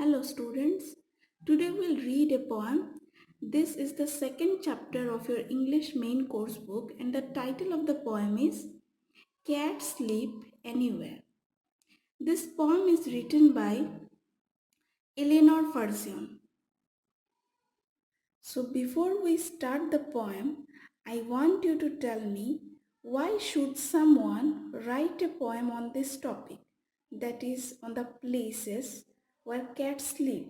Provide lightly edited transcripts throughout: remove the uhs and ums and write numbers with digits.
Hello students, today we'll read a poem. This is the second chapter of your English main course book and the title of the poem is Cats Sleep Anywhere. This poem is written by Eleanor Farzion. So before we start the poem, I want you to tell me why should someone write a poem on this topic, that is on the places where cats sleep.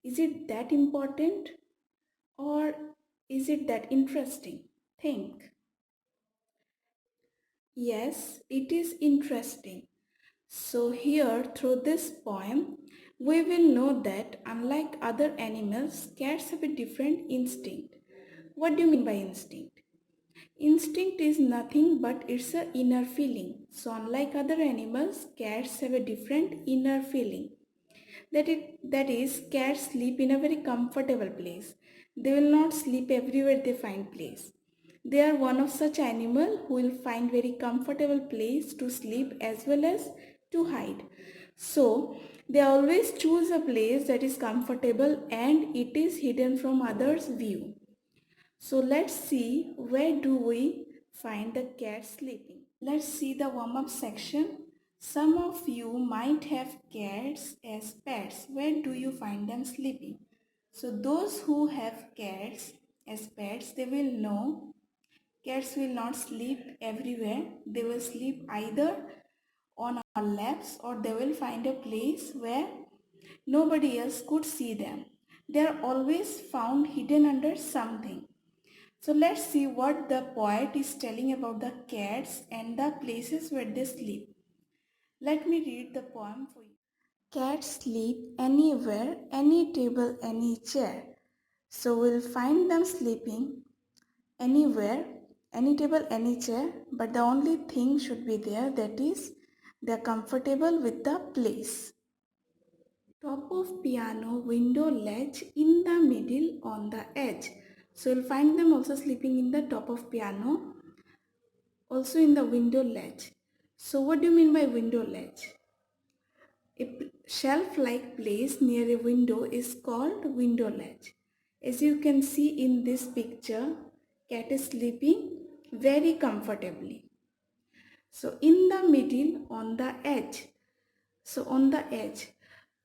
Is it that important or is it that interesting? Think. Yes, it is interesting. So here through this poem, we will know that unlike other animals, cats have a different instinct. What do you mean by instinct? Instinct is nothing but it's an inner feeling. So unlike other animals, cats have a different inner feeling. That is, cats sleep in a very comfortable place. They will not sleep everywhere they find place. They are one of such animal who will find very comfortable place to sleep as well as to hide. So they always choose a place that is comfortable and it is hidden from others' view. So let's see, where do we find the cat sleeping? Let's see the warm-up section. Some of you might have cats as pets. Where do you find them sleeping? So those who have cats as pets, they will know cats will not sleep everywhere. They will sleep either on our laps or they will find a place where nobody else could see them. They are always found hidden under something. So let's see what the poet is telling about the cats and the places where they sleep. Let me read the poem for you. Cats sleep anywhere, any table, any chair. So we'll find them sleeping anywhere, any table, any chair, but the only thing should be there, that is they're comfortable with the place. Top of piano, window ledge, in the middle, on the edge. So you'll find them also sleeping in the top of piano, also in the window ledge. So what do you mean by window ledge? A shelf-like place near a window is called window ledge. As you can see in this picture, cat is sleeping very comfortably. So in the middle, on the edge. So on the edge.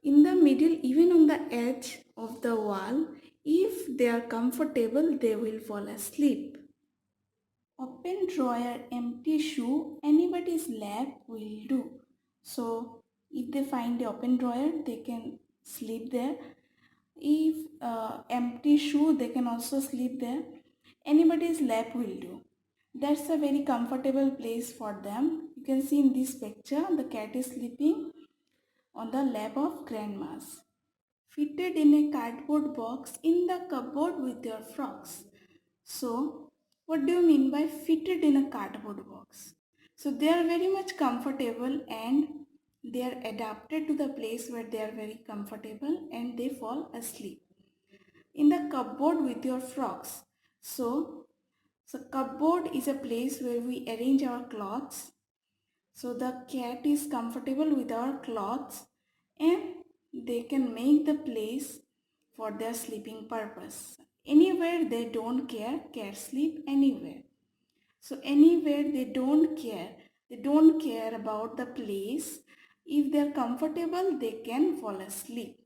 In the middle, even on the edge of the wall, if they are comfortable, they will fall asleep. Open drawer, empty shoe, anybody's lap will do. So if they find the open drawer, they can sleep there. If empty shoe, they can also sleep there. Anybody's lap will do. That's a very comfortable place for them. You can see in this picture, the cat is sleeping on the lap of grandma's. Fitted in a cardboard box in the cupboard with your frocks. So, what do you mean by fitted in a cardboard box? So, they are very much comfortable and they are adapted to the place where they are very comfortable and they fall asleep. In the cupboard with your frocks. So cupboard is a place where we arrange our clothes. So the cat is comfortable with our clothes and they can make the place for their sleeping purpose. Anywhere they don't care, cats sleep anywhere. So anywhere they don't care about the place. If they are comfortable, they can fall asleep.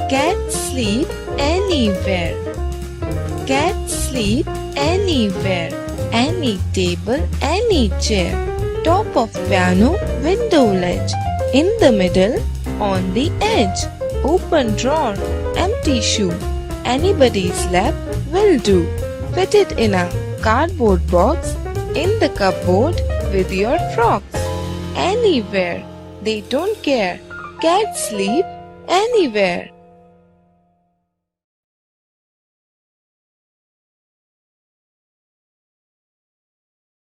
Cats sleep anywhere. Cats sleep anywhere. Any table, any chair. Top of piano, window ledge. In the middle, on the edge. Open drawer, empty shoe. Anybody's lap will do. Fit it in a cardboard box. In the cupboard with your frocks. Anywhere, they don't care. Cats sleep anywhere.